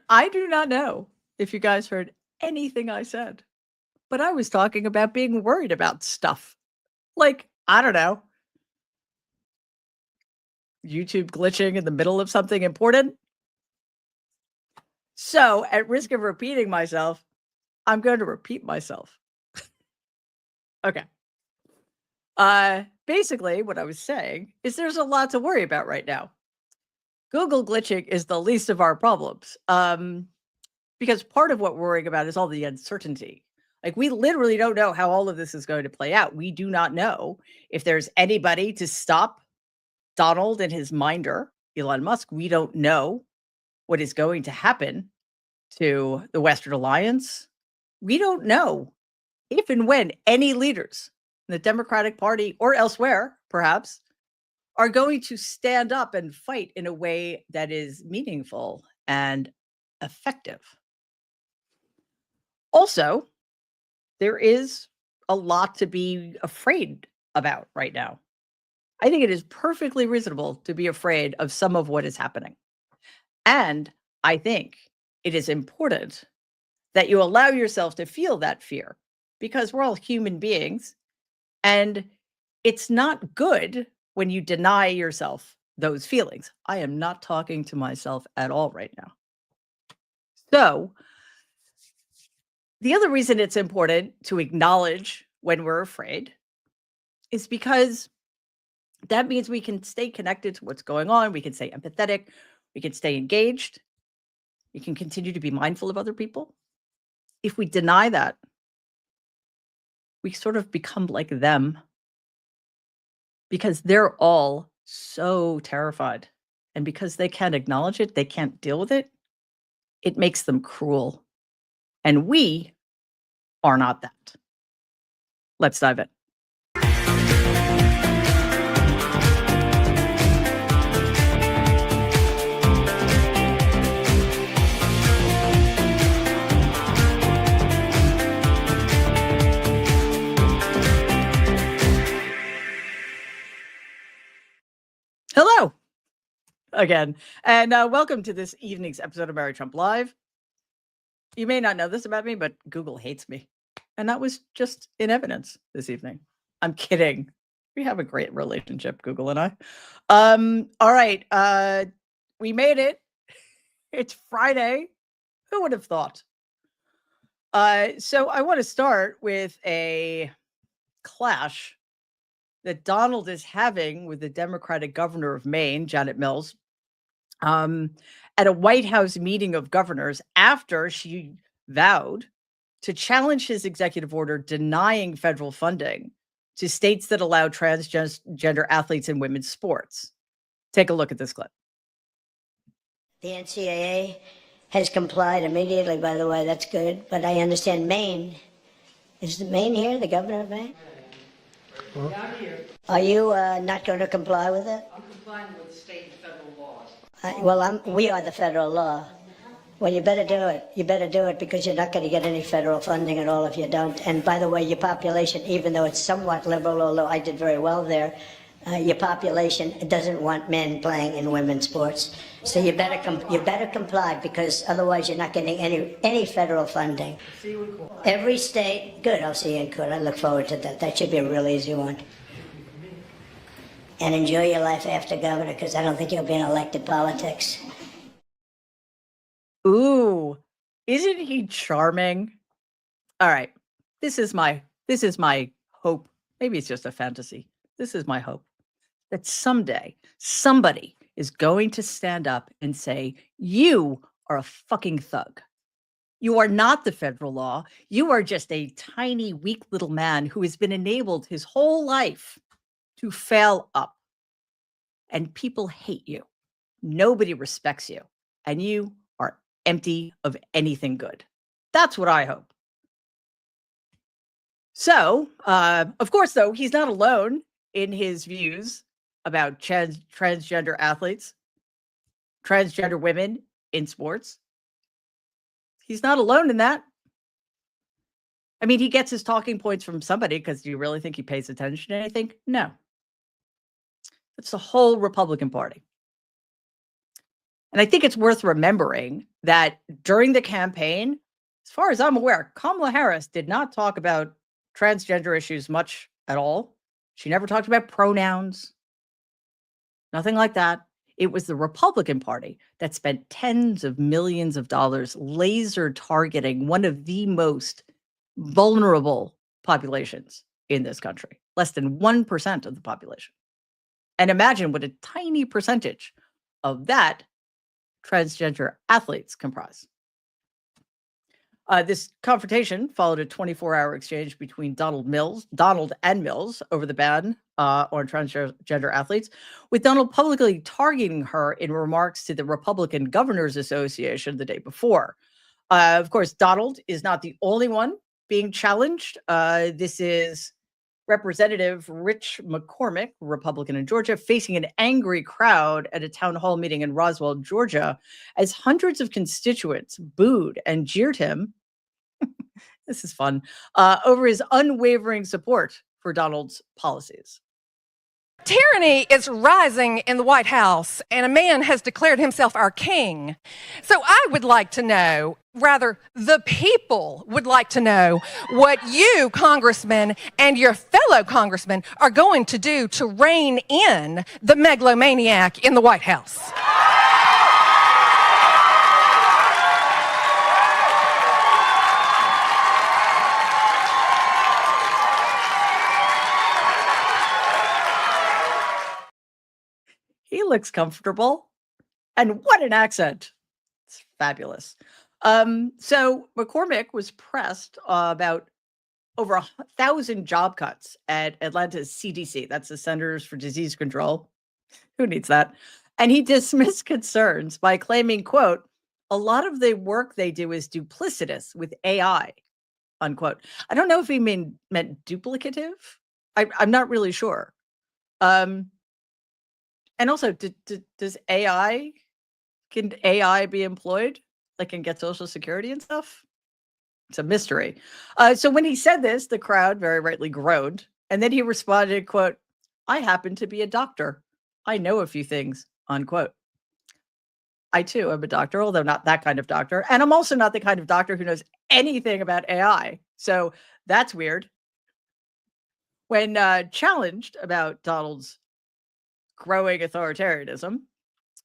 I do not know if you guys heard anything I said, but I was talking about being worried about stuff. Like, I don't know, YouTube glitching in the middle of something important. So, at risk of repeating myself, I'm going to repeat myself. Okay. Basically, what I was saying is there's a lot to worry about right now. Google glitching is the least of our problems. Because part of what we're worrying about is all the uncertainty. Like, we literally don't know how all of this is going to play out. We do not know if there's anybody to stop Donald and his minder, Elon Musk. We don't know what is going to happen to the Western Alliance. We don't know if and when any leaders in the Democratic Party or elsewhere, perhaps, are going to stand up and fight in a way that is meaningful and effective. Also, there is a lot to be afraid about right now. I think it is perfectly reasonable to be afraid of some of what is happening. And I think it is important that you allow yourself to feel that fear because we're all human beings. And it's not good when you deny yourself those feelings. I am not talking to myself at all right now. So, the other reason it's important to acknowledge when we're afraid is because that means we can stay connected to what's going on. We can stay empathetic. We can stay engaged. We can continue to be mindful of other people. If we deny that, we sort of become like them because they're all so terrified. And because they can't acknowledge it, they can't deal with it, it makes them cruel. And we are not that. Let's dive in. Hello again, and welcome to this evening's episode of Mary Trump Live. You may not know this about me, but Google hates me. And that was just in evidence this evening. I'm kidding. We have a great relationship, Google and I. All right. We made it. It's Friday. Who would have thought? So I want to start with a clash that Donald is having with the Democratic governor of Maine, Janet Mills, at a White House meeting of governors after she vowed to challenge his executive order denying federal funding to states that allow transgender athletes in women's sports. Take a look at this clip. The NCAA has complied immediately, by the way. That's good. But I understand Maine. Is the Maine here, the governor of Maine? Down here. Are you not going to comply with it? I'm complying with state and federal laws. We are the federal law. Well, you better do it. You better do it because you're not going to get any federal funding at all if you don't. And by the way, your population, even though it's somewhat liberal, although I did very well there, your population doesn't want men playing in women's sports. So you better comply because otherwise you're not getting any federal funding. See you in court. Every state, good. I'll see you in court. I look forward to that. That should be a real easy one. And enjoy your life after governor because I don't think you'll be in elected politics. Ooh, isn't he charming? All right. This is my hope. Maybe it's just a fantasy. This is my hope that someday somebody is going to stand up and say, you are a fucking thug. You are not the federal law. You are just a tiny, weak little man who has been enabled his whole life to fail up. And people hate you. Nobody respects you. And you are empty of anything good. That's what I hope. So, of course, though, he's not alone in his views about transgender athletes, transgender women in sports. He's not alone in that. I mean, he gets his talking points from somebody because do you really think he pays attention to anything? No. It's the whole Republican Party. And I think it's worth remembering that during the campaign, as far as I'm aware, Kamala Harris did not talk about transgender issues much at all. She never talked about pronouns, nothing like that. It was the Republican Party that spent tens of millions of dollars laser targeting one of the most vulnerable populations in this country, less than 1% of the population. And imagine what a tiny percentage of that transgender athletes comprise. This confrontation followed a 24-hour exchange between Donald and Mills over the ban on transgender athletes, with Donald publicly targeting her in remarks to the Republican Governors Association the day before. Of course, Donald is not the only one being challenged. This is Representative Rich McCormick, Republican in Georgia, facing an angry crowd at a town hall meeting in Roswell, Georgia, as hundreds of constituents booed and jeered him. This is fun, over his unwavering support for Donald's policies. Tyranny is rising in the White House, and a man has declared himself our king. So I would like to know, rather, the people would like to know what you, congressmen, and your fellow congressmen are going to do to rein in the megalomaniac in the White House. He looks comfortable. And what an accent. It's fabulous. So McCormick was pressed about over 1,000 job cuts at Atlanta's CDC. That's the Centers for Disease Control. Who needs that? And he dismissed concerns by claiming, quote, a lot of the work they do is duplicitous with AI, unquote. I don't know if he meant duplicative. I'm not really sure. And also, does can AI be employed, like, and get Social Security and stuff? It's a mystery. So when he said this, the crowd very rightly groaned. And then he responded, quote, I happen to be a doctor. I know a few things, unquote. I, too, am a doctor, although not that kind of doctor. And I'm also not the kind of doctor who knows anything about AI. So that's weird. When challenged about Donald's growing authoritarianism,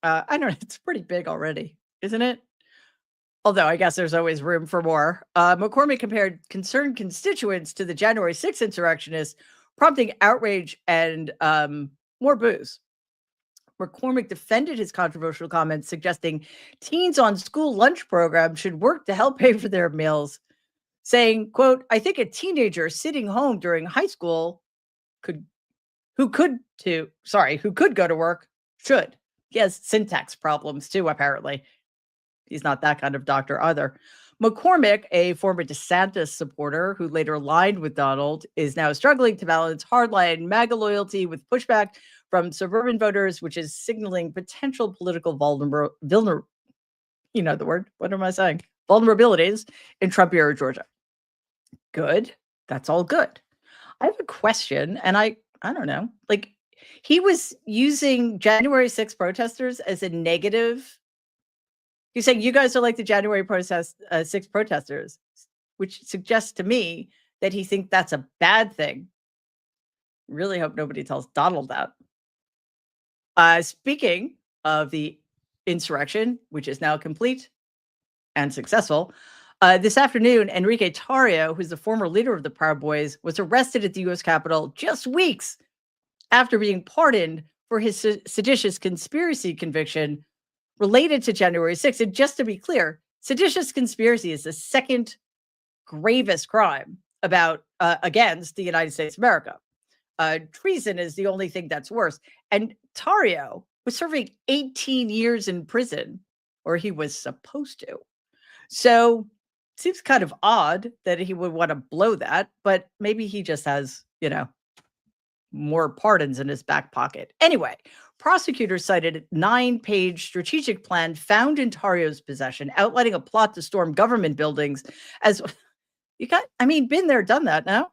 I don't know, it's pretty big already, isn't it? Although I guess there's always room for more. McCormick compared concerned constituents to the January 6th insurrectionists, prompting outrage and more boos. McCormick defended his controversial comments, suggesting teens on school lunch programs should work to help pay for their meals, saying, quote, I think a teenager sitting home during high school who could go to work should. He has syntax problems too, apparently. He's not that kind of doctor either. McCormick, a former DeSantis supporter who later aligned with Donald, is now struggling to balance hardline MAGA loyalty with pushback from suburban voters, which is signaling potential political you know the word. What am I saying? Vulnerabilities in Trump era Georgia. Good. That's all good. I have a question, and I don't know. Like, he was using January 6th protesters as a negative. He's saying you guys are like the January 6th protesters, which suggests to me that he thinks that's a bad thing. Really hope nobody tells Donald that. Speaking of the insurrection, which is now complete and successful, this afternoon, Enrique Tarrio, who's the former leader of the Proud Boys, was arrested at the U.S. Capitol just weeks after being pardoned for his seditious conspiracy conviction related to January 6th. And just to be clear, seditious conspiracy is the second gravest crime against the United States of America. Treason is the only thing that's worse. And Tarrio was serving 18 years in prison, or he was supposed to. So it seems kind of odd that he would want to blow that, but maybe he just has, more pardons in his back pocket. Anyway, prosecutors cited a 9-page strategic plan found in Tarrio's possession, outlining a plot to storm government buildings as been there, done that now,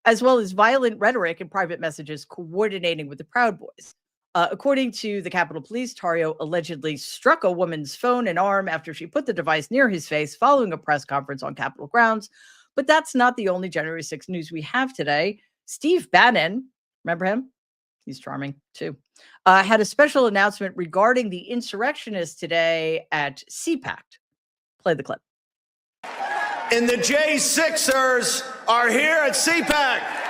as well as violent rhetoric and private messages coordinating with the Proud Boys. According to the Capitol Police, Tarrio allegedly struck a woman's phone and arm after she put the device near his face following a press conference on Capitol grounds. But that's not the only January 6th news we have today. Steve Bannon, remember him? He's charming too. Had a special announcement regarding the insurrectionists today at CPAC. Play the clip. And the J6ers are here at CPAC.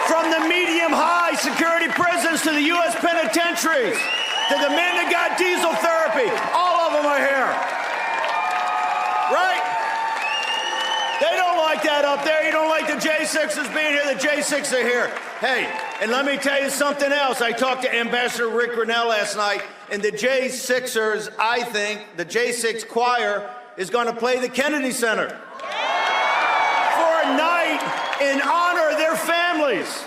From the medium-high security prisons to the U.S. penitentiaries, to the men that got diesel therapy, all of them are here. Right? They don't like that up there. You don't like the J6s being here. The J6s are here. Hey, and let me tell you something else. I talked to Ambassador Rick Grinnell last night, and the J6ers, I think, the J6 choir is going to play the Kennedy Center for a night in honor of their families.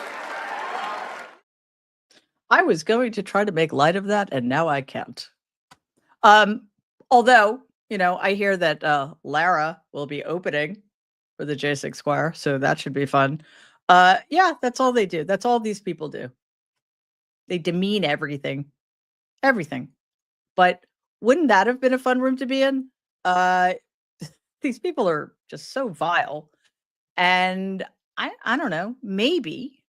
I was going to try to make light of that, and now I can't. Although, I hear that Lara will be opening for the J6 choir, so that should be fun. Yeah, that's all they do. That's all these people do. They demean everything. Everything. But wouldn't that have been a fun room to be in? These people are just so vile. And I don't know, maybe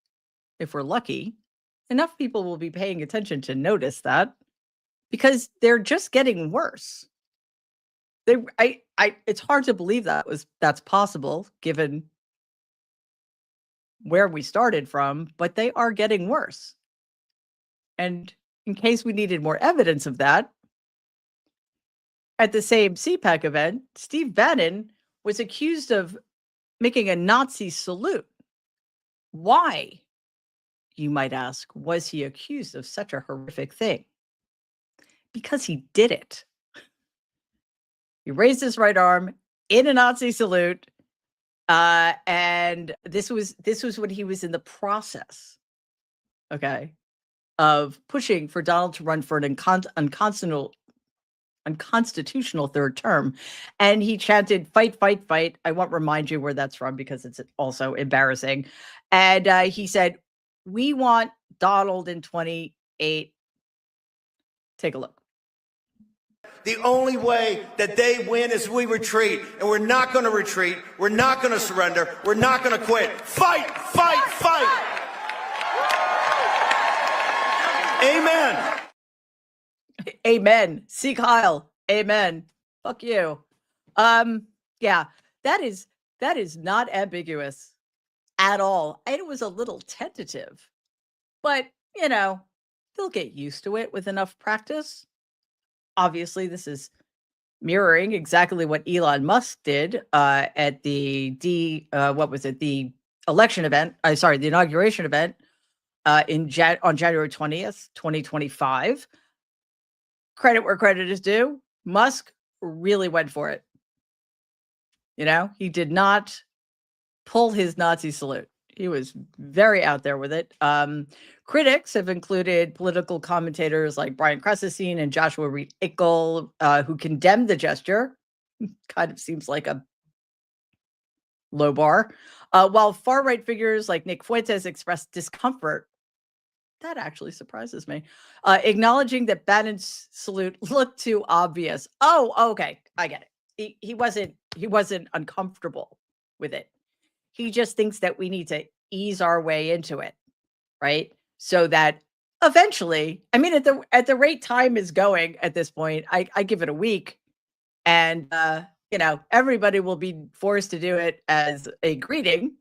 if we're lucky, enough people will be paying attention to notice that, because they're just getting worse. It's hard to believe that's possible given where we started from, but they are getting worse. And in case we needed more evidence of that, at the same CPAC event, Steve Bannon was accused of making a Nazi salute. Why, you might ask, was he accused of such a horrific thing? Because he did it. He raised his right arm in a Nazi salute, and this was when he was in the process, okay, of pushing for Donald to run for an unconstitutional third term. And he chanted, "Fight, fight, fight." I won't remind you where that's from because it's also embarrassing. And he said, "We want Donald in 28. Take a look. The only way that they win is we retreat. And we're not going to retreat. We're not going to surrender. We're not going to quit. Fight, fight, fight. Amen. Amen. Seek Heil. Amen. Fuck you. Yeah, that is not ambiguous at all. It was a little tentative, but they'll get used to it with enough practice. Obviously, this is mirroring exactly what Elon Musk did at the election event. The inauguration event on January 20th, 2025. Credit where credit is due. Musk really went for it. He did not pull his Nazi salute. He was very out there with it. Critics have included political commentators like Brian Krasicine and Joshua Reed Ickle, who condemned the gesture. Kind of seems like a low bar. While far-right figures like Nick Fuentes expressed discomfort. That actually surprises me. Acknowledging that Bannon's salute looked too obvious. Oh, okay. I get it. He wasn't uncomfortable with it. He just thinks that we need to ease our way into it, right? So that eventually, at the rate time is going at this point, I give it a week, and everybody will be forced to do it as a greeting,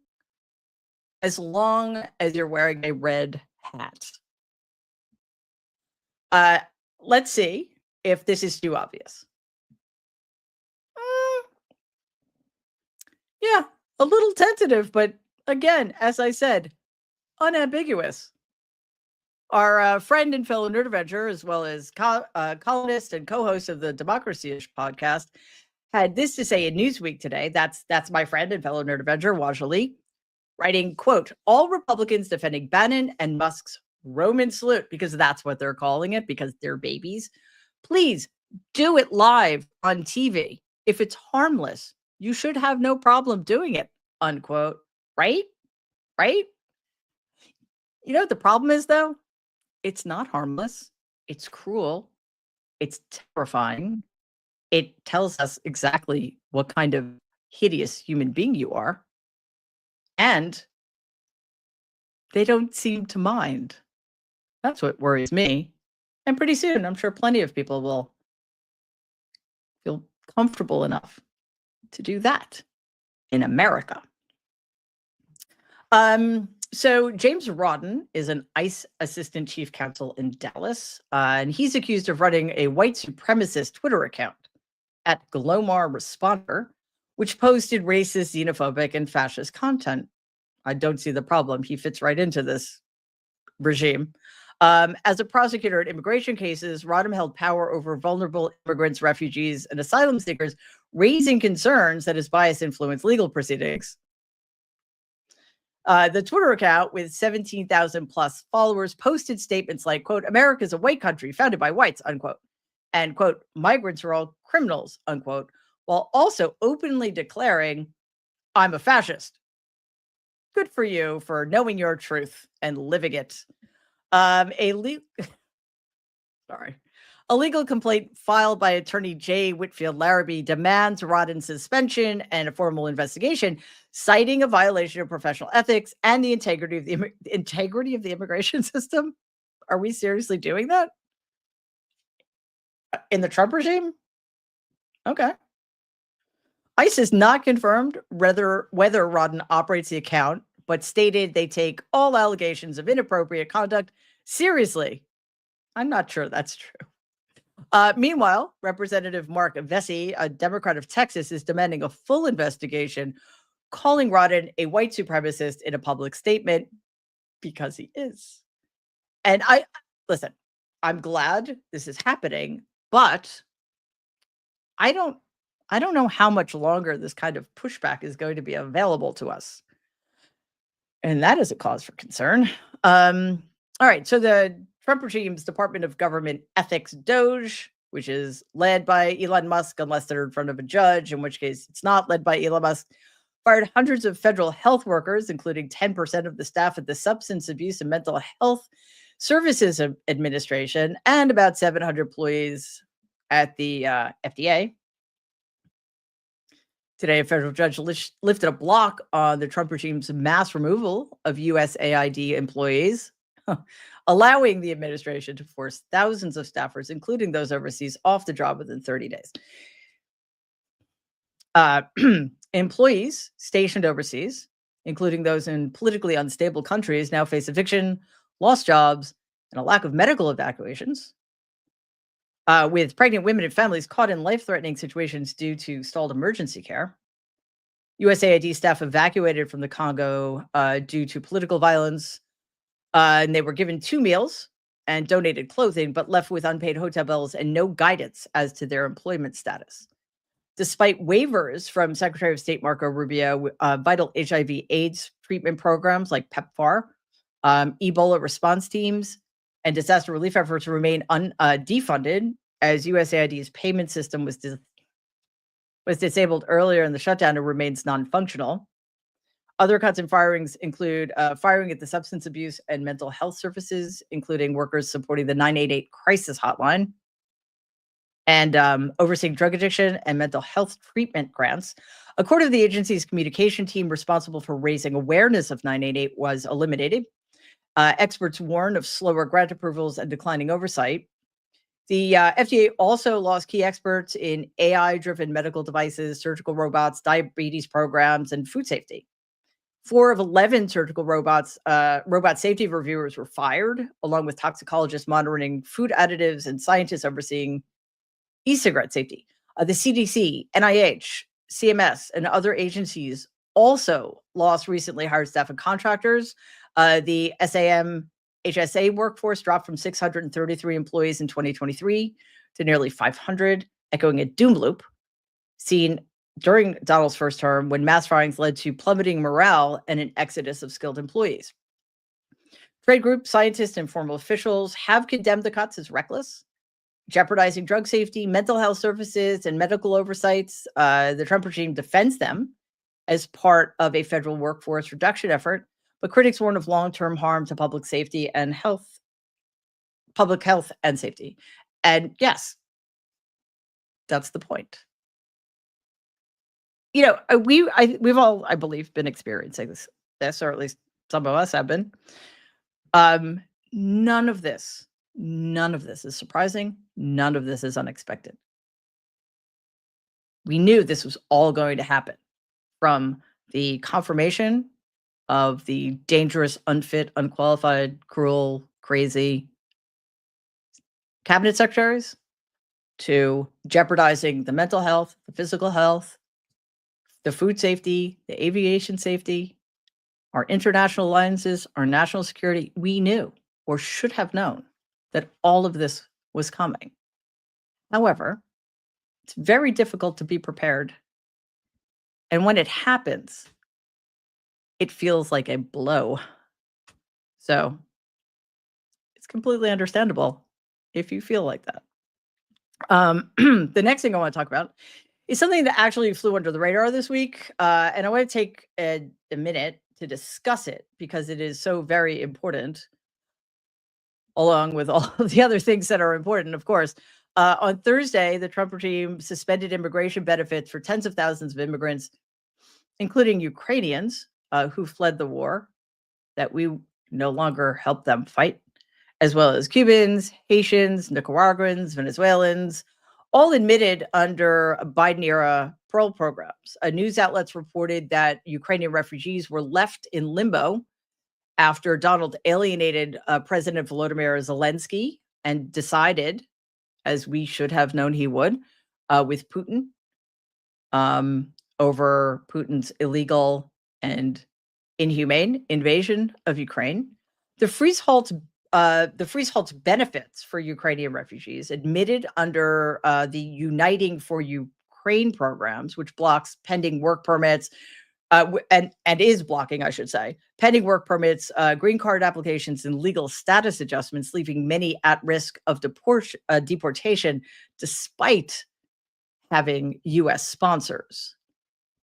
as long as you're wearing a red hat. Let's see if this is too obvious. Yeah, a little tentative, but again, as I said, unambiguous. Our friend and fellow nerd adventurer, as well as columnist and co-host of the Democracy-ish podcast, had this to say in Newsweek today. That's my friend and fellow nerd adventurer, Wajali, writing, quote, "All Republicans defending Bannon and Musk's Roman salute," because that's what they're calling it, because they're babies. "Please do it live on TV. If it's harmless, you should have no problem doing it unquote. Right? Right? You know what the problem is, though? It's not harmless. It's cruel. It's terrifying. It tells us exactly what kind of hideous human being you are. And they don't seem to mind. That's what worries me. And pretty soon, I'm sure plenty of people will feel comfortable enough to do that in America. So James Rawdon is an ICE assistant chief counsel in Dallas, and he's accused of running a white supremacist Twitter account at Glomar Responder, which posted racist, xenophobic, and fascist content. I don't see the problem. He fits right into this regime. As a prosecutor in immigration cases, Rodham held power over vulnerable immigrants, refugees, and asylum seekers, raising concerns that his bias influenced legal proceedings. The Twitter account with 17,000 plus followers posted statements like, quote, America is a white country founded by whites, unquote, and, quote, migrants are all criminals, unquote, while also openly declaring, I'm a fascist. Good for you for knowing your truth and living it. A legal complaint filed by attorney J. Whitfield Larrabee demands Rawdon's suspension and a formal investigation, citing a violation of professional ethics and the integrity of the immigration system. Are we seriously doing that in the Trump regime? Okay. ICE has not confirmed whether Rawdon operates the account, but stated they take all allegations of inappropriate conduct seriously. I'm not sure that's true. Meanwhile, Representative Mark Vesey, a Democrat of Texas, is demanding a full investigation, calling Rawdon a white supremacist in a public statement because he is. And listen, I'm glad this is happening, but I don't know how much longer this kind of pushback is going to be available to us. And that is a cause for concern. All right. So the Trump regime's Department of Government Ethics, DOGE, which is led by Elon Musk, unless they're in front of a judge, in which case it's not led by Elon Musk, fired hundreds of federal health workers, including 10% of the staff at the Substance Abuse and Mental Health Services Administration, and about 700 employees at the FDA. Today, a federal judge lifted a block on the Trump regime's mass removal of USAID employees, allowing the administration to force thousands of staffers, including those overseas, off the job within 30 days. Employees stationed overseas, including those in politically unstable countries, now face eviction, lost jobs, and a lack of medical evacuations. With pregnant women and families caught in life-threatening situations due to stalled emergency care. USAID staff evacuated from the Congo due to political violence, and they were given 2 meals and donated clothing, but left with unpaid hotel bills and no guidance as to their employment status. Despite waivers from Secretary of State Marco Rubio, vital HIV/AIDS treatment programs like PEPFAR, Ebola response teams, and disaster relief efforts remain defunded, as USAID's payment system was disabled earlier in the shutdown and remains non-functional. Other cuts and firings include firing at the Substance Abuse and Mental Health Services, including workers supporting the 988 crisis hotline, and overseeing drug addiction and mental health treatment grants. A quarter of the agency's communication team responsible for raising awareness of 988 was eliminated. Experts warn of slower grant approvals and declining oversight. The FDA also lost key experts in AI-driven medical devices, surgical robots, diabetes programs, and food safety. 4 of 11 surgical robot safety reviewers were fired, along with toxicologists monitoring food additives and scientists overseeing e-cigarette safety. The CDC, NIH, CMS, and other agencies also lost recently hired staff and contractors. The SAM HSA workforce dropped from 633 employees in 2023 to nearly 500, echoing a doom loop seen during Donald's first term when mass firings led to plummeting morale and an exodus of skilled employees. Trade groups, scientists, and formal officials have condemned the cuts as reckless, jeopardizing drug safety, mental health services, and medical oversights. The Trump regime defends them as part of a federal workforce reduction effort, but critics warn of long-term harm to public health and safety. And yes, that's the point. We've all, I believe, been experiencing this, or at least some of us have been. None of this is surprising. None of this is unexpected. We knew this was all going to happen from the confirmation of the dangerous, unfit, unqualified, cruel, crazy cabinet secretaries to jeopardizing the mental health, the physical health, the food safety, the aviation safety, our international alliances, our national security. We knew, or should have known, that all of this was coming. However, it's very difficult to be prepared. And when it happens, it feels like a blow. So it's completely understandable if you feel like that. The next thing I want to talk about is something that actually flew under the radar this week. And I want to take a minute to discuss it because it is so very important, along with all of the other things that are important, of course. On Thursday, the Trump regime suspended immigration benefits for tens of thousands of immigrants, including Ukrainians who fled the war that we no longer help them fight, as well as Cubans, Haitians, Nicaraguans, Venezuelans, all admitted under Biden-era parole programs. News outlets reported that Ukrainian refugees were left in limbo after Donald alienated President Volodymyr Zelensky and decided, as we should have known he would, with Putin, over Putin's illegal and inhumane invasion of Ukraine. The freeze halt's benefits for Ukrainian refugees admitted under the Uniting for Ukraine programs, which blocks pending work permits, and is blocking, I should say, pending work permits, green card applications, and legal status adjustments, leaving many at risk of deportation despite having U.S. sponsors.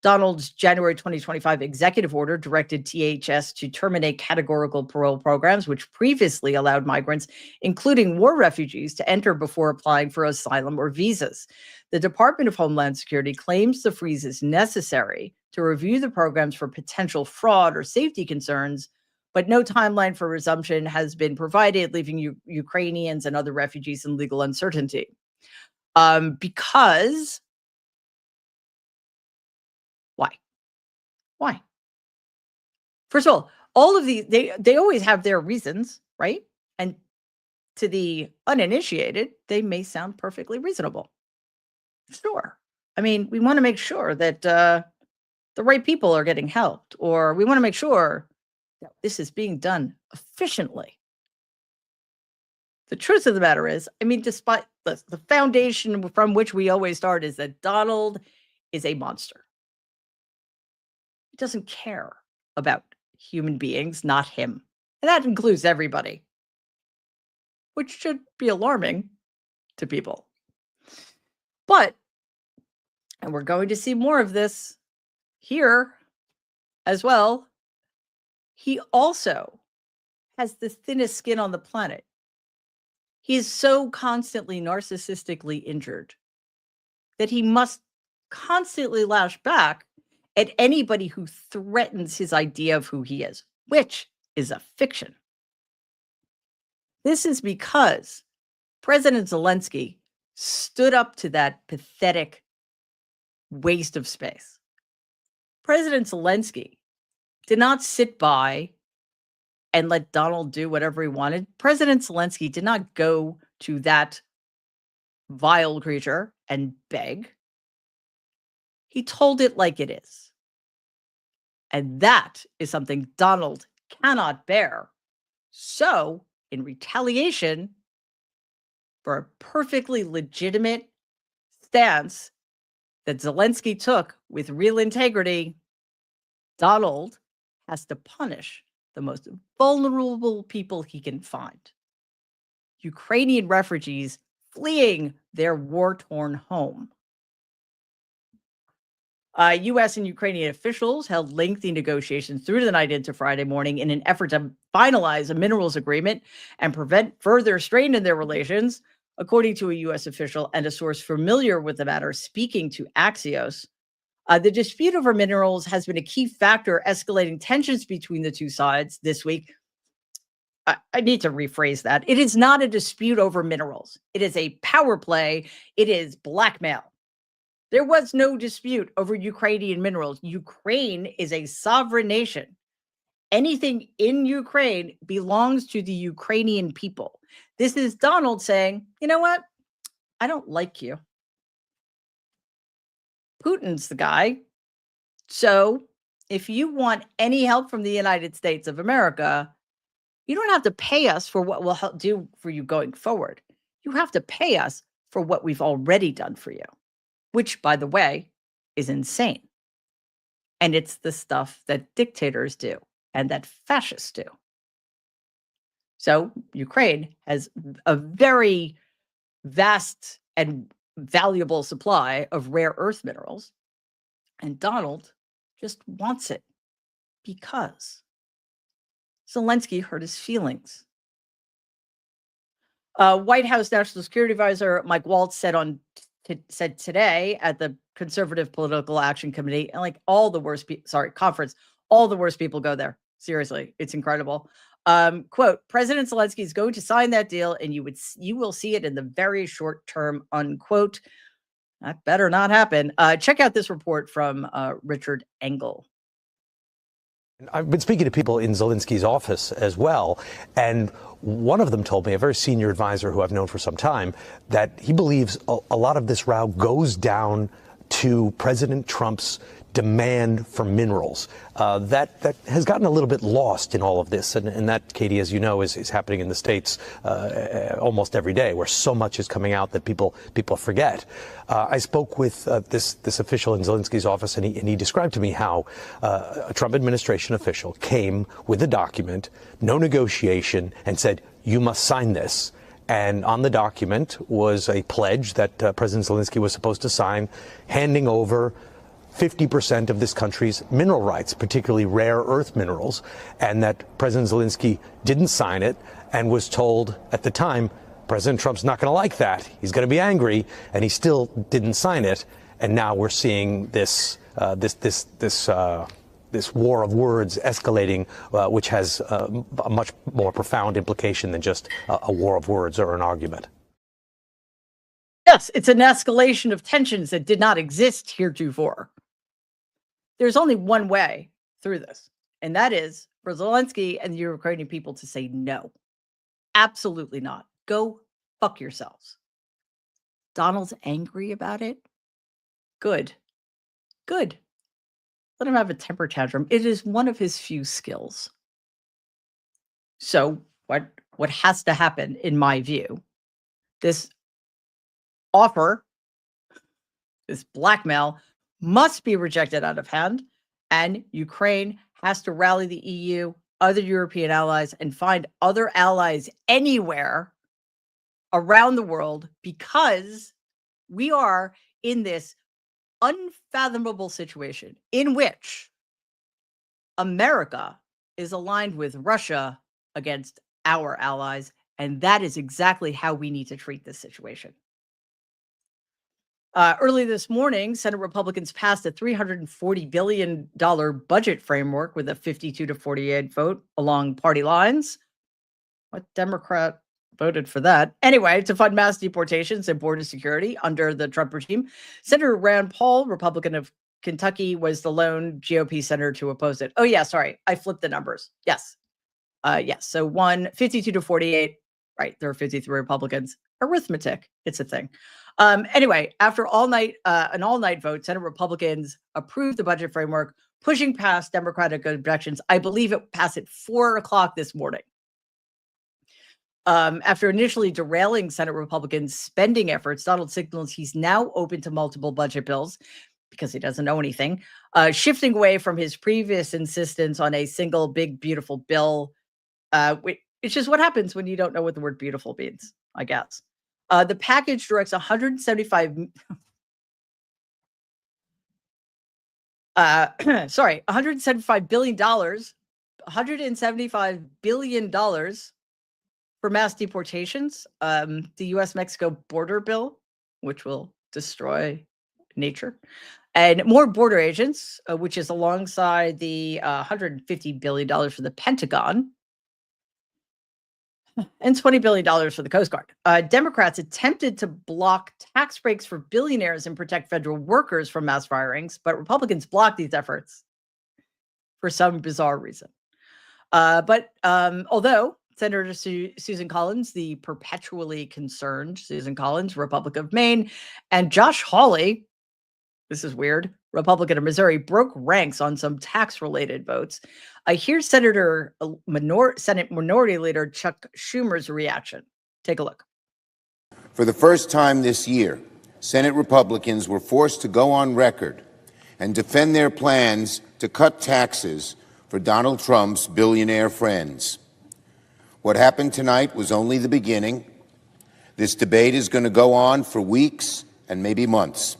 Donald's January 2025 executive order directed THS to terminate categorical parole programs, which previously allowed migrants, including war refugees, to enter before applying for asylum or visas. The Department of Homeland Security claims the freeze is necessary to review the programs for potential fraud or safety concerns, but no timeline for resumption has been provided, leaving Ukrainians and other refugees in legal uncertainty. Because why? First of all of these, they always have their reasons, right? And to the uninitiated, they may sound perfectly reasonable. Sure. I mean, we want to make sure that the right people are getting helped, or we want to make sure that this is being done efficiently. The truth of the matter is, I mean, despite the foundation from which we always start is that Donald is a monster. He doesn't care about human beings, not him. And that includes everybody, which should be alarming to people. But, and we're going to see more of this here as well, he also has the thinnest skin on the planet. He is so constantly narcissistically injured that he must constantly lash back at anybody who threatens his idea of who he is, which is a fiction. This is because President Zelensky stood up to that pathetic waste of space. President Zelensky did not sit by and let Donald do whatever he wanted. President Zelensky did not go to that vile creature and beg. He told it like it is. And that is something Donald cannot bear. So, in retaliation for a perfectly legitimate stance that Zelensky took with real integrity, Donald has to punish the most vulnerable people he can find. Ukrainian refugees fleeing their war-torn home. U.S. and Ukrainian officials held lengthy negotiations through the night into Friday morning in an effort to finalize a minerals agreement and prevent further strain in their relations, according to a U.S. official and a source familiar with the matter speaking to Axios. The dispute over minerals has been a key factor escalating tensions between the two sides this week. I need to rephrase that. It is not a dispute over minerals. It is a power play. It is blackmail. There was no dispute over Ukrainian minerals. Ukraine is a sovereign nation. Anything in Ukraine belongs to the Ukrainian people. This is Donald saying, you know what? I don't like you. Putin's the guy. So if you want any help from the United States of America, you don't have to pay us for what we'll do for you going forward. You have to pay us for what we've already done for you, which, by the way, is insane. And it's the stuff that dictators do and that fascists do. So Ukraine has a very vast and valuable supply of rare earth minerals. And Donald just wants it because Zelensky hurt his feelings. White House National Security Advisor Mike Waltz said today at the Conservative Political Action Committee, and like all the worst conference, all the worst people go there. Seriously, it's incredible. Quote, President Zelensky is going to sign that deal and you will see it in the very short term, unquote. That better not happen. Check out this report from Richard Engel. I've been speaking to people in Zelensky's office as well, and one of them told me, a very senior advisor who I've known for some time, that he believes a lot of this row goes down to President Trump's demand for minerals. That has gotten a little bit lost in all of this, and that, Katie, as you know, is happening in the States almost every day, where so much is coming out that people forget. I spoke with this official in Zelensky's office, and he described to me how a Trump administration official came with a document, no negotiation, and said, you must sign this. And on the document was a pledge that President Zelensky was supposed to sign, handing over 50% of this country's mineral rights, particularly rare earth minerals, and that President Zelensky didn't sign it and was told at the time, President Trump's not going to like that. He's going to be angry, and he still didn't sign it. And now we're seeing this war of words escalating, which has a much more profound implication than just a war of words or an argument. Yes, it's an escalation of tensions that did not exist heretofore. There's only one way through this, and that is for Zelensky and the Ukrainian people to say no. Absolutely not. Go fuck yourselves. Donald's angry about it? Good. Good. Let him have a temper tantrum. It is one of his few skills. So what has to happen, in my view, this offer, this blackmail, must be rejected out of hand, and Ukraine has to rally the EU, other European allies, and find other allies anywhere around the world, because we are in this unfathomable situation in which America is aligned with Russia against our allies, and that is exactly how we need to treat this situation. Early this morning, Senate Republicans passed a $340 billion budget framework with a 52-48 vote along party lines. What Democrat voted for that? Anyway, to fund mass deportations and border security under the Trump regime. Senator Rand Paul, Republican of Kentucky, was the lone GOP senator to oppose it. Oh, yeah, sorry. I flipped the numbers. Yes. Yes. So 52-48. Right. There are 53 Republicans. Arithmetic. It's a thing. Anyway, after an all-night vote, Senate Republicans approved the budget framework, pushing past Democratic objections. I believe it passed at 4:00 this morning. After initially derailing Senate Republicans' spending efforts, Donald signals he's now open to multiple budget bills because he doesn't know anything, shifting away from his previous insistence on a single big, beautiful bill, which is what happens when you don't know what the word beautiful means, I guess. The package directs 175 Sorry, $175 billion, $175 billion for mass deportations. The U.S.-Mexico border bill, which will destroy nature, and more border agents, which is alongside the $150 billion for the Pentagon, and $20 billion for the Coast Guard. Democrats attempted to block tax breaks for billionaires and protect federal workers from mass firings, but Republicans blocked these efforts for some bizarre reason. But although Senator Susan Collins, the perpetually concerned Susan Collins, Republican of Maine, and Josh Hawley, this is weird, Republican of Missouri, broke ranks on some tax-related votes. Here's Senate Minority Leader Chuck Schumer's reaction. Take a look. For the first time this year, Senate Republicans were forced to go on record and defend their plans to cut taxes for Donald Trump's billionaire friends. What happened tonight was only the beginning. This debate is going to go on for weeks and maybe months.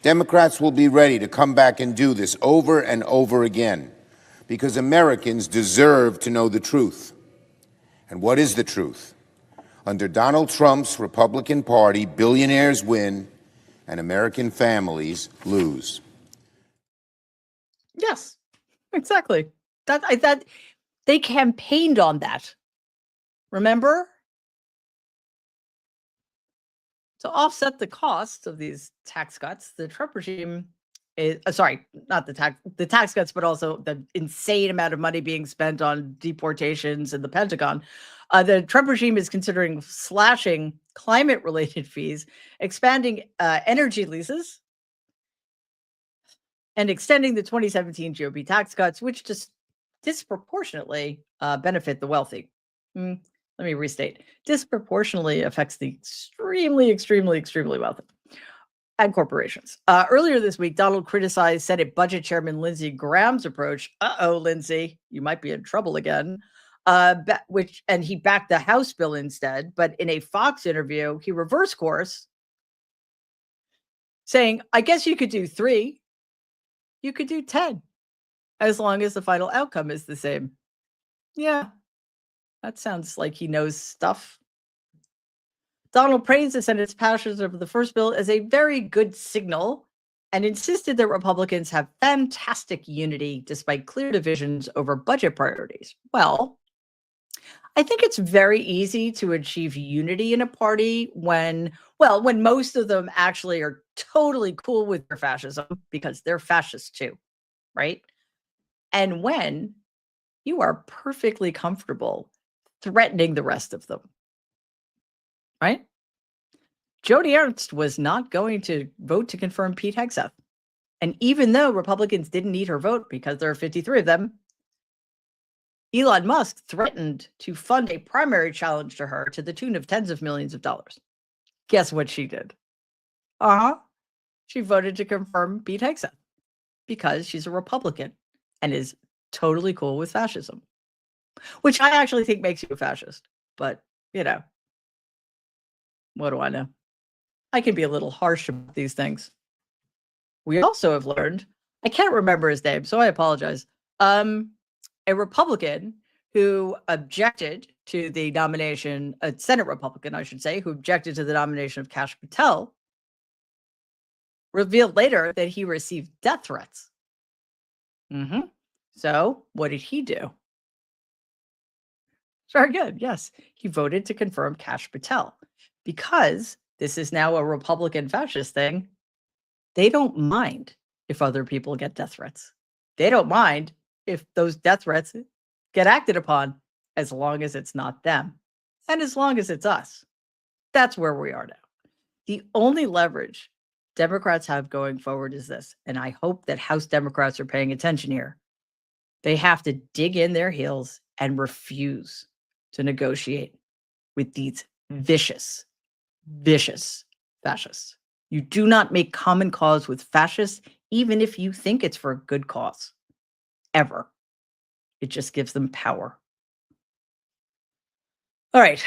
Democrats will be ready to come back and do this over and over again because Americans deserve to know the truth. And what is the truth? Under Donald Trump's Republican Party, billionaires win and American families lose. Yes, exactly. That they campaigned on that. Remember? To offset the cost of these tax cuts, the Trump regime is not the tax cuts, but also the insane amount of money being spent on deportations and the Pentagon. The Trump regime is considering slashing climate-related fees, expanding energy leases, and extending the 2017 GOP tax cuts, which just disproportionately benefit the wealthy. Let me restate. Disproportionately affects the extremely, extremely, extremely wealthy and corporations. Earlier this week, Donald criticized Senate Budget Chairman Lindsey Graham's approach. Lindsey, you might be in trouble again. And he backed the House bill instead. But in a Fox interview, he reversed course, saying, I guess you could do 3. You could do 10, as long as the final outcome is the same. Yeah. That sounds like he knows stuff. Donald praised the Senate's passage of the first bill as a very good signal and insisted that Republicans have fantastic unity despite clear divisions over budget priorities. Well, I think it's very easy to achieve unity in a party when most of them actually are totally cool with their fascism because they're fascists too, right? And when you are perfectly comfortable threatening the rest of them, right? Joni Ernst was not going to vote to confirm Pete Hegseth. And even though Republicans didn't need her vote because there are 53 of them, Elon Musk threatened to fund a primary challenge to her to the tune of tens of millions of dollars. Guess what she did? She voted to confirm Pete Hegseth because she's a Republican and is totally cool with fascism. Which I actually think makes you a fascist. But, what do I know? I can be a little harsh about these things. We also have learned, I can't remember his name, so I apologize. A Republican who objected to the nomination, a Senate Republican, I should say, who objected to the nomination of Kash Patel, revealed later that he received death threats. So, what did he do? Very good. Yes. He voted to confirm Kash Patel because this is now a Republican fascist thing. They don't mind if other people get death threats. They don't mind if those death threats get acted upon as long as it's not them and as long as it's us. That's where we are now. The only leverage Democrats have going forward is this, and I hope that House Democrats are paying attention here. They have to dig in their heels and refuse to negotiate with these vicious fascists. You do not make common cause with fascists, even if you think it's for a good cause. Ever. It just gives them power. All right.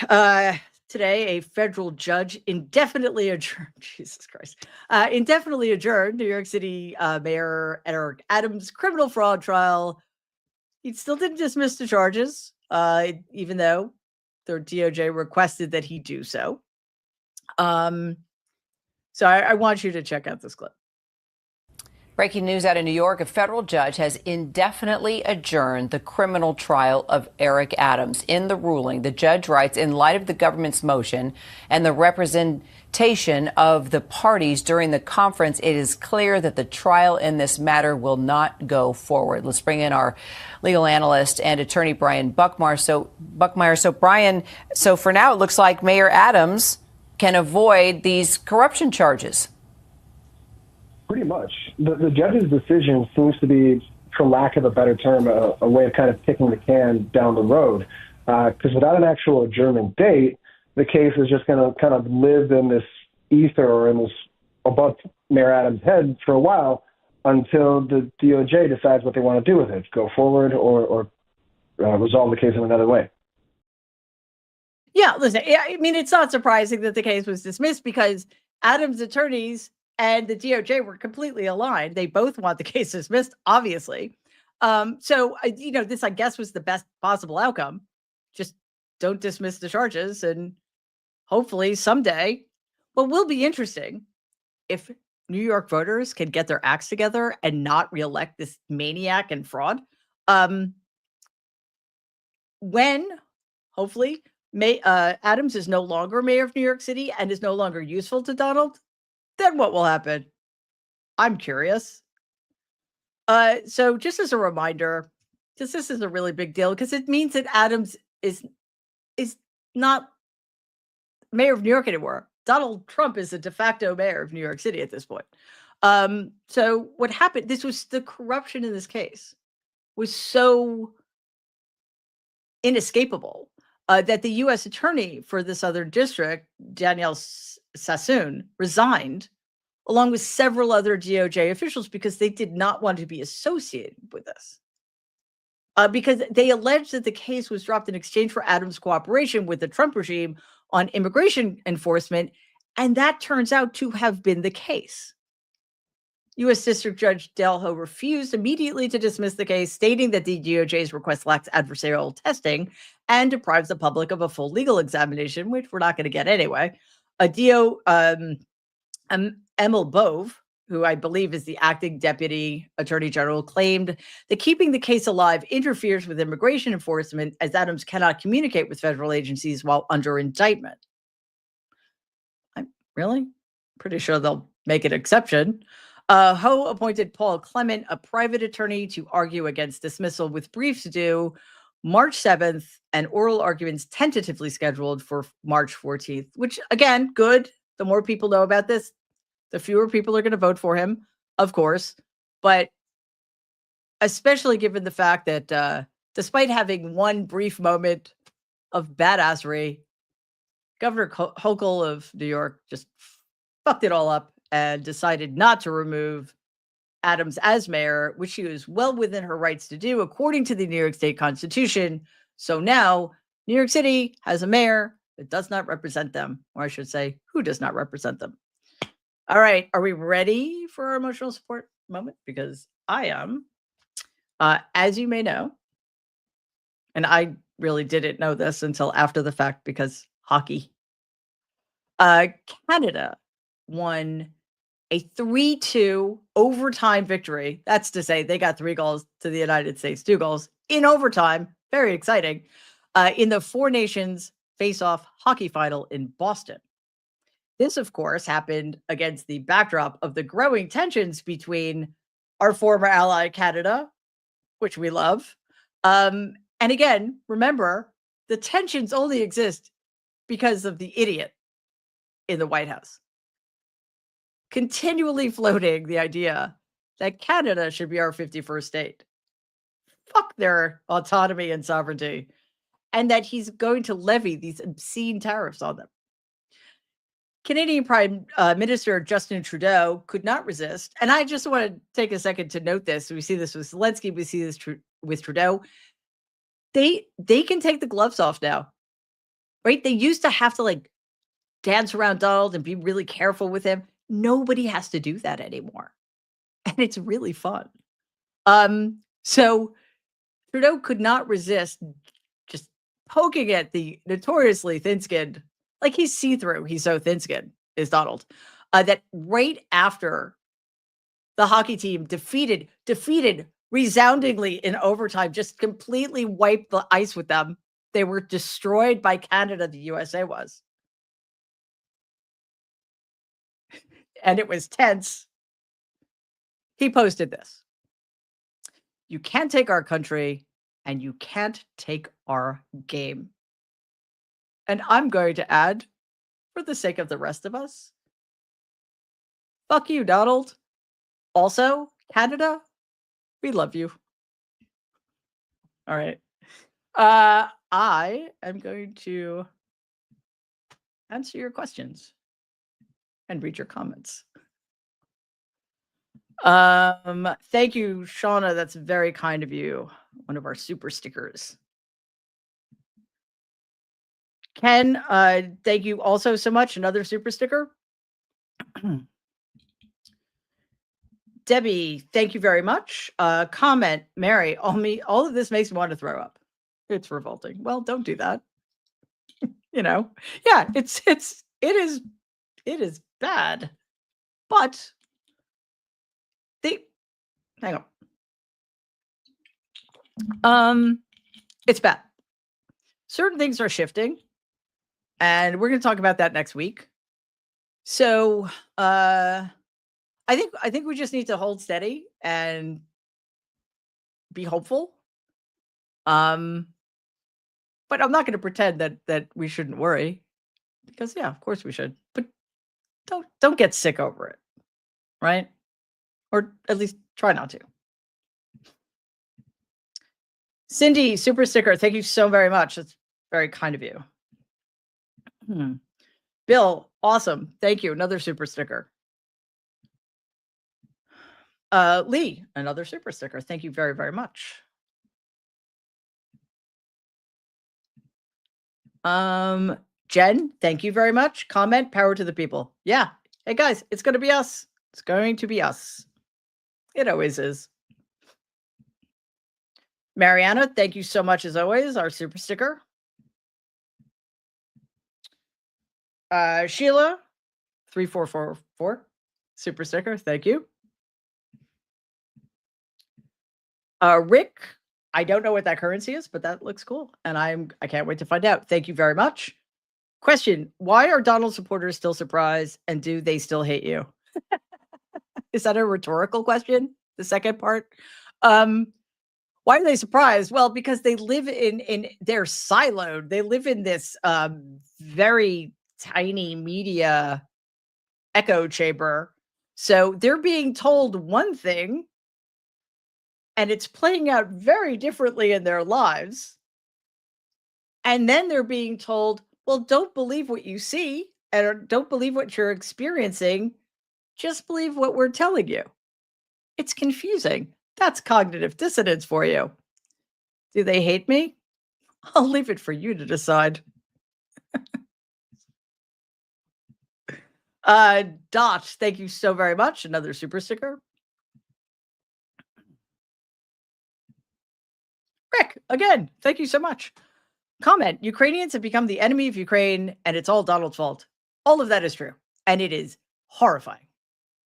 today, a federal judge indefinitely adjourned, Jesus Christ, indefinitely adjourned New York City Mayor Eric Adams' criminal fraud trial. He still didn't dismiss the charges, even though their DOJ requested that he do so. So I want you to check out this clip. Breaking news out of New York, a federal judge has indefinitely adjourned the criminal trial of Eric Adams. In the ruling, the judge writes, in light of the government's motion and the representation of the parties during the conference, it is clear that the trial in this matter will not go forward. Let's bring in our legal analyst and attorney, Brian Buckmeyer. So Brian, for now, it looks like Mayor Adams can avoid these corruption charges. Pretty much. The judge's decision seems to be, for lack of a better term, a way of kind of kicking the can down the road. Because without an actual adjournment date, the case is just going to kind of live in this ether or in this above Mayor Adams' head for a while until the DOJ decides what they want to do with it, go forward or resolve the case in another way. Yeah, listen, I mean, it's not surprising that the case was dismissed because Adams' attorneys and the DOJ were completely aligned. They both want the case dismissed, obviously. So, this, I guess, was the best possible outcome. Just don't dismiss the charges. And hopefully someday, what will be interesting, if New York voters can get their acts together and not reelect this maniac and fraud, when, hopefully, Adams is no longer mayor of New York City and is no longer useful to Donald, then what will happen? I'm curious. So just as a reminder, because this is a really big deal, because it means that Adams is not mayor of New York anymore. Donald Trump is the de facto mayor of New York City at this point. So what happened, this was the corruption in this case was so inescapable that the U.S. attorney for the Southern District, Danielle Sassoon, resigned along with several other DOJ officials because they did not want to be associated with this. Because they alleged that the case was dropped in exchange for Adams' cooperation with the Trump regime on immigration enforcement, and that turns out to have been the case. U.S. District Judge Delho refused immediately to dismiss the case, stating that the DOJ's request lacks adversarial testing and deprives the public of a full legal examination, which we're not going to get anyway. Emil Bove, who I believe is the acting deputy attorney general, claimed that keeping the case alive interferes with immigration enforcement as Adams cannot communicate with federal agencies while under indictment. I'm really pretty sure they'll make an exception. Ho appointed Paul Clement, a private attorney, to argue against dismissal with briefs due March 7th and oral arguments tentatively scheduled for March 14th, which, again, good. The more people know about this, the fewer people are going to vote for him, of course. But especially given the fact that despite having one brief moment of badassery, Governor Hochul of New York just fucked it all up and decided not to remove Adams as mayor, which she was well within her rights to do, according to the New York State Constitution. So now New York City has a mayor that does not represent them, or I should say, who does not represent them. All right. Are we ready for our emotional support moment? Because I am. As you may know, and I really didn't know this until after the fact because hockey. Canada won a 3-2 overtime victory. That's to say they got 3 goals to the United States, 2 goals in overtime. Very exciting. In the Four Nations face-off hockey final in Boston. This, of course, happened against the backdrop of the growing tensions between our former ally, Canada, which we love. And again, remember, the tensions only exist because of the idiot in the White House, continually floating the idea that Canada should be our 51st state. Fuck their autonomy and sovereignty. And that he's going to levy these obscene tariffs on them. Canadian Prime Minister Justin Trudeau could not resist. And I just want to take a second to note this. We see this with Zelensky. We see this with Trudeau. They can take the gloves off now. right? They used to have to like dance around Donald and be really careful with him. Nobody has to do that anymore. And it's really fun. So Trudeau could not resist just poking at the notoriously thin-skinned, like he's see-through, he's so thin-skinned, is Donald, that right after the hockey team defeated resoundingly in overtime, just completely wiped the ice with them. They were destroyed by Canada, the USA was. And it was tense. He posted this. You can't take our country and you can't take our game. And I'm going to add, for the sake of the rest of us, fuck you, Donald. Also, Canada, we love you. All right. I am going to answer your questions and read your comments. Thank you, Shauna. That's very kind of you. One of our super stickers. Ken, thank you also so much. Another super sticker. Debbie, thank you very much. Comment, Mary, all of this makes me want to throw up. It's revolting. Well, don't do that. Yeah, it is bad. But hang on. It's bad. Certain things are shifting, and we're going to talk about that next week. So, I think we just need to hold steady and be hopeful. But I'm not going to pretend that we shouldn't worry, because yeah, of course we should. But don't get sick over it, right? Or at least try not to. Cindy, super sticker, thank you so very much. That's very kind of you. Bill, awesome. Thank you. Another super sticker. Lee, another super sticker. Thank you very, very much. Jen, thank you very much. Comment, power to the people. Yeah. Hey guys, it's going to be us. It's going to be us. It always is. Mariana, thank you so much as always, our super sticker. Sheila, 3444, super sticker. Thank you. Rick, I don't know what that currency is, but that looks cool. And I can't wait to find out. Thank you very much. Question, why are Donald supporters still surprised, and do they still hate you? Is that a rhetorical question? The second part? Why are they surprised? Well, because they live they're siloed. They live in this very tiny media echo chamber. So they're being told one thing, and it's playing out very differently in their lives. And then they're being told, well, don't believe what you see, and don't believe what you're experiencing. Just believe what we're telling you. It's confusing. That's cognitive dissonance for you. Do they hate me? I'll leave it for you to decide. Dot, thank you so very much. Another super sticker. Rick, again, thank you so much. Comment, Ukrainians have become the enemy of Ukraine, and it's all Donald's fault. All of that is true, and it is horrifying.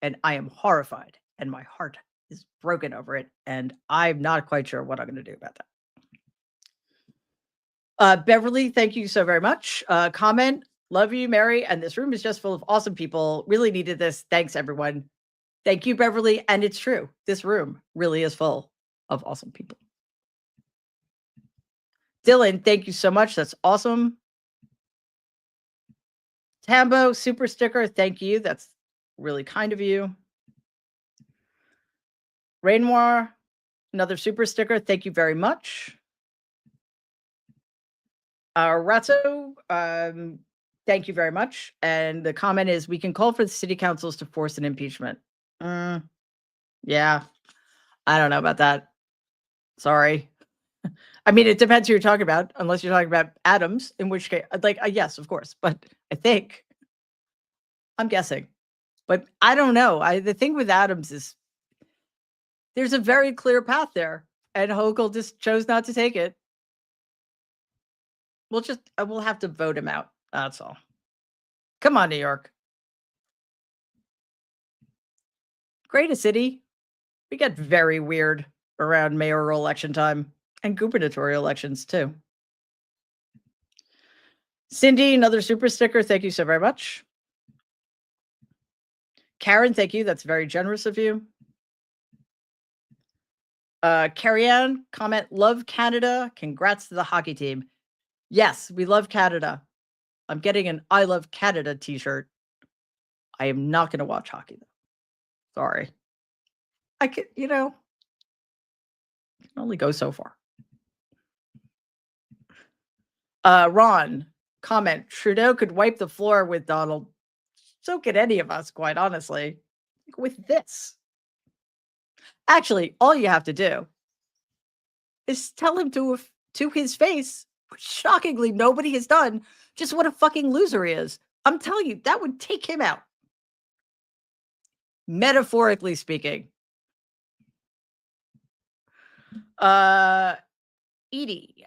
And I am horrified, and my heart is broken over it, and I'm not quite sure what I'm going to do about that. Beverly, thank you so very much. Comment, love you, Mary, and this room is just full of awesome people. Really needed this. Thanks, everyone. Thank you, Beverly, and it's true. This room really is full of awesome people. Dylan, thank you so much. That's awesome. Tambo, super sticker, thank you. That's really kind of you. Rainoir, another super sticker. Thank you very much. Ratso, thank you very much. And the comment is, we can call for the city councils to force an impeachment. Yeah, I don't know about that. Sorry. I mean, it depends who you're talking about, unless you're talking about Adams, in which case, like, yes, of course. But I think, I'm guessing, but I don't know. The thing with Adams is there's a very clear path there, and Hochul just chose not to take it. We'll have to vote him out. That's all. Come on, New York. Greatest city. We get very weird around mayoral election time and gubernatorial elections too. Cindy, another super sticker. Thank you so very much. Karen, thank you. That's very generous of you. Carrie Ann, comment, love Canada. Congrats to the hockey team. Yes, we love Canada. I'm getting an I Love Canada t-shirt. I am not going to watch hockey though. Sorry. I can only go so far. Ron, comment, Trudeau could wipe the floor with Donald. So could any of us, quite honestly. With this. Actually, all you have to do is tell him to his face, which shockingly nobody has done, just what a fucking loser he is. I'm telling you, that would take him out. Metaphorically speaking. Edie,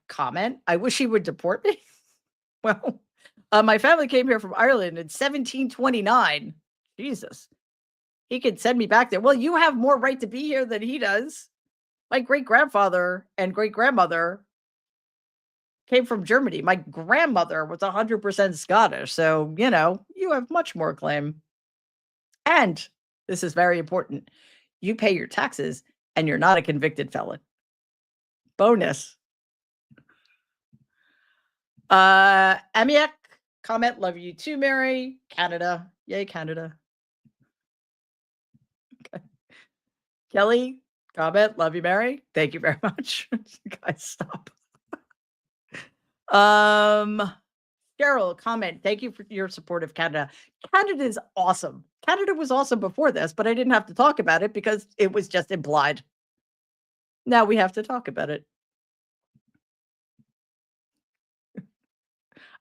comment, I wish he would deport me. Well, my family came here from Ireland in 1729. Jesus. He could send me back there. Well, you have more right to be here than he does. My great-grandfather and great-grandmother came from Germany. My grandmother was 100% Scottish. So, you have much more claim. And this is very important. You pay your taxes and you're not a convicted felon. Bonus. Amiak, comment, love you too, Mary. Canada. Yay, Canada. Okay. Kelly, comment, love you, Mary. Thank you very much. Guys, stop. Cheryl, comment, thank you for your support of Canada. Canada is awesome. Canada was awesome before this, but I didn't have to talk about it because it was just implied. Now we have to talk about it.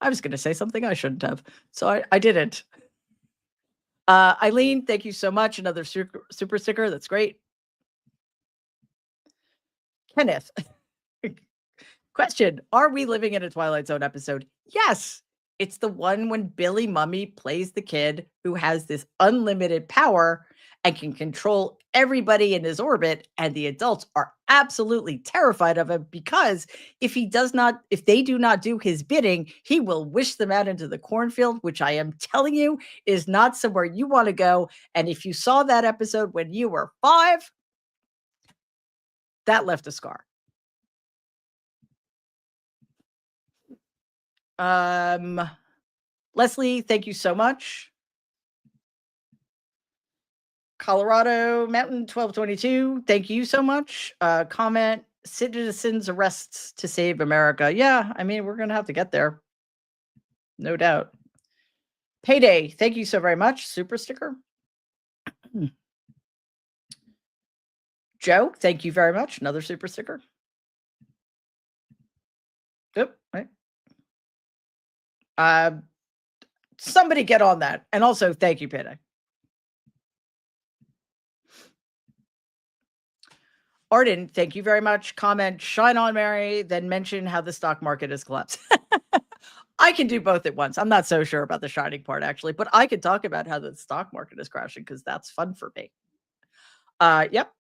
I was going to say something I shouldn't have, so I didn't. Eileen, thank you so much. Another super sticker. That's great. Kenneth, question. Are we living in a Twilight Zone episode? Yes. It's the one when Billy Mummy plays the kid who has this unlimited power and can control everybody in his orbit. And the adults are absolutely terrified of him because if they do not do his bidding, he will wish them out into the cornfield, which I am telling you is not somewhere you want to go. And if you saw that episode when you were 5, that left a scar. Leslie, thank you so much. Colorado Mountain 1222, thank you so much. Comment, citizens arrests to save America. Yeah, I mean, we're going to have to get there. No doubt. Payday, thank you so very much. Super sticker. Joe, thank you very much. Another super sticker. Yep. Right. Somebody get on that. And also, thank you, Payday. Arden, thank you very much. Comment, shine on, Mary, then mention how the stock market has collapsed. I can do both at once. I'm not so sure about the shining part, actually, but I could talk about how the stock market is crashing because that's fun for me. Yep.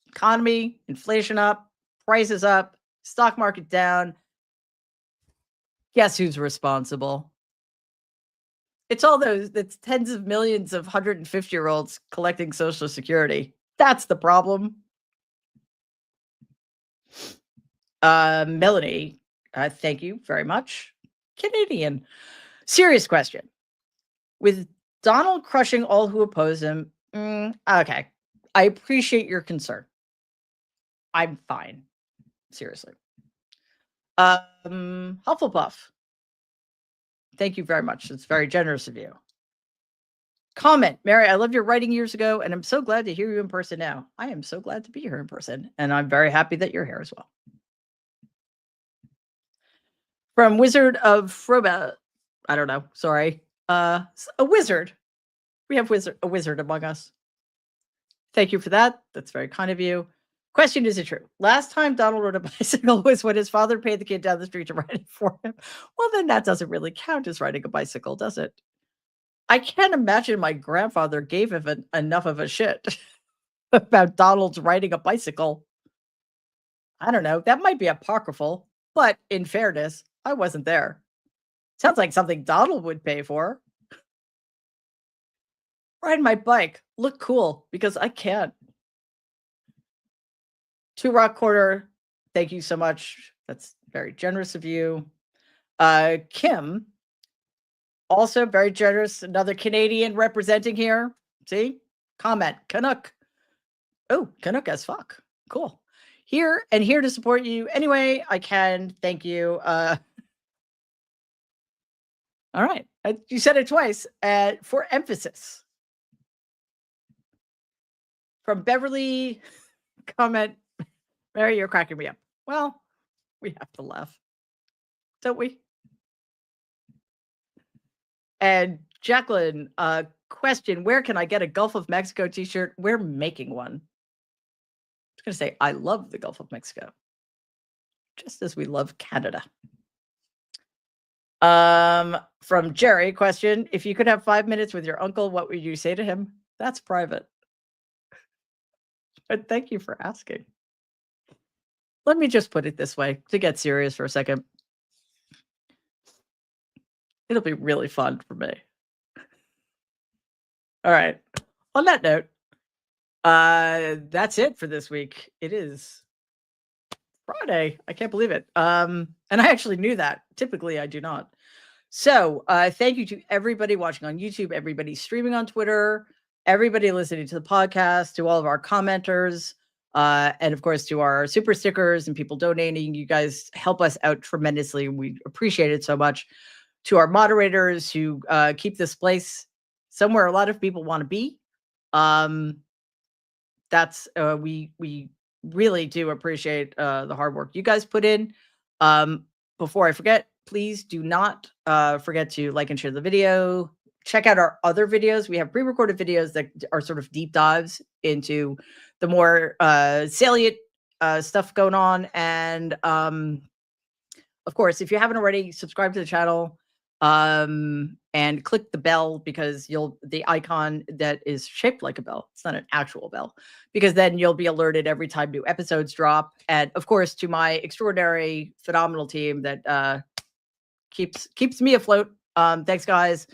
Economy, inflation up, prices up, stock market down. Guess who's responsible? It's all it's tens of millions of 150-year-olds collecting Social Security. That's the problem. Melanie, thank you very much. Canadian. Serious question. With Donald crushing all who oppose him, okay. I appreciate your concern. I'm fine. Seriously. Hufflepuff. Thank you very much. It's very generous of you. Comment, Mary, I loved your writing years ago, and I'm so glad to hear you in person now. I am so glad to be here in person, and I'm very happy that you're here as well. From Wizard of Froba. I don't know. Sorry. A wizard. We have a wizard among us. Thank you for that. That's very kind of you. Question, is it true? Last time Donald rode a bicycle was when his father paid the kid down the street to ride it for him. Well, then that doesn't really count as riding a bicycle, does it? I can't imagine my grandfather gave him enough of a shit about Donald's riding a bicycle. I don't know. That might be apocryphal, but in fairness, I wasn't there. Sounds like something Donald would pay for. Ride my bike. Look cool, because I can't. To Rock Quarter, thank you so much. That's very generous of you. Kim, also very generous. Another Canadian representing here. See? Comment. Canuck. Oh, Canuck as fuck. Cool. Here and here to support you. Anyway, I can. Thank you. All right. You said it twice. For emphasis. From Beverly, comment. Mary, you're cracking me up. Well, we have to laugh, don't we? And Jacqueline, question, where can I get a Gulf of Mexico t-shirt? We're making one. I was going to say, I love the Gulf of Mexico, just as we love Canada. From Jerry, question, if you could have 5 minutes with your uncle, what would you say to him? That's private. But thank you for asking. Let me just put it this way, to get serious for a second. It'll be really fun for me. All right. On that note, that's it for this week. It is Friday. I can't believe it. And I actually knew that. Typically, I do not. So thank you to everybody watching on YouTube, everybody streaming on Twitter, everybody listening to the podcast, to all of our commenters, and of course, to our super stickers and people donating. You guys help us out tremendously. We appreciate it so much. To our moderators who keep this place somewhere a lot of people want to be. That's we really do appreciate the hard work you guys put in. Before I forget, please do not forget to like and share the video. Check out our other videos. We have pre-recorded videos that are sort of deep dives into the more salient stuff going on. And of course, if you haven't already, subscribe to the channel and click the bell, because the icon that is shaped like a bell, it's not an actual bell, because then you'll be alerted every time new episodes drop. And of course, to my extraordinary, phenomenal team that keeps me afloat. Thanks, guys.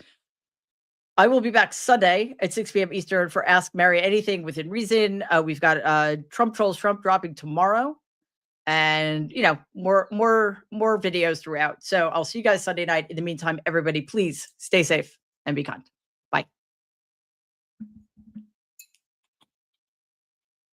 I will be back Sunday at 6 p.m. Eastern for Ask Mary Anything Within Reason. We've got Trump Trolls Trump dropping tomorrow, and more videos throughout. So I'll see you guys Sunday night. In the meantime, everybody, please stay safe and be kind.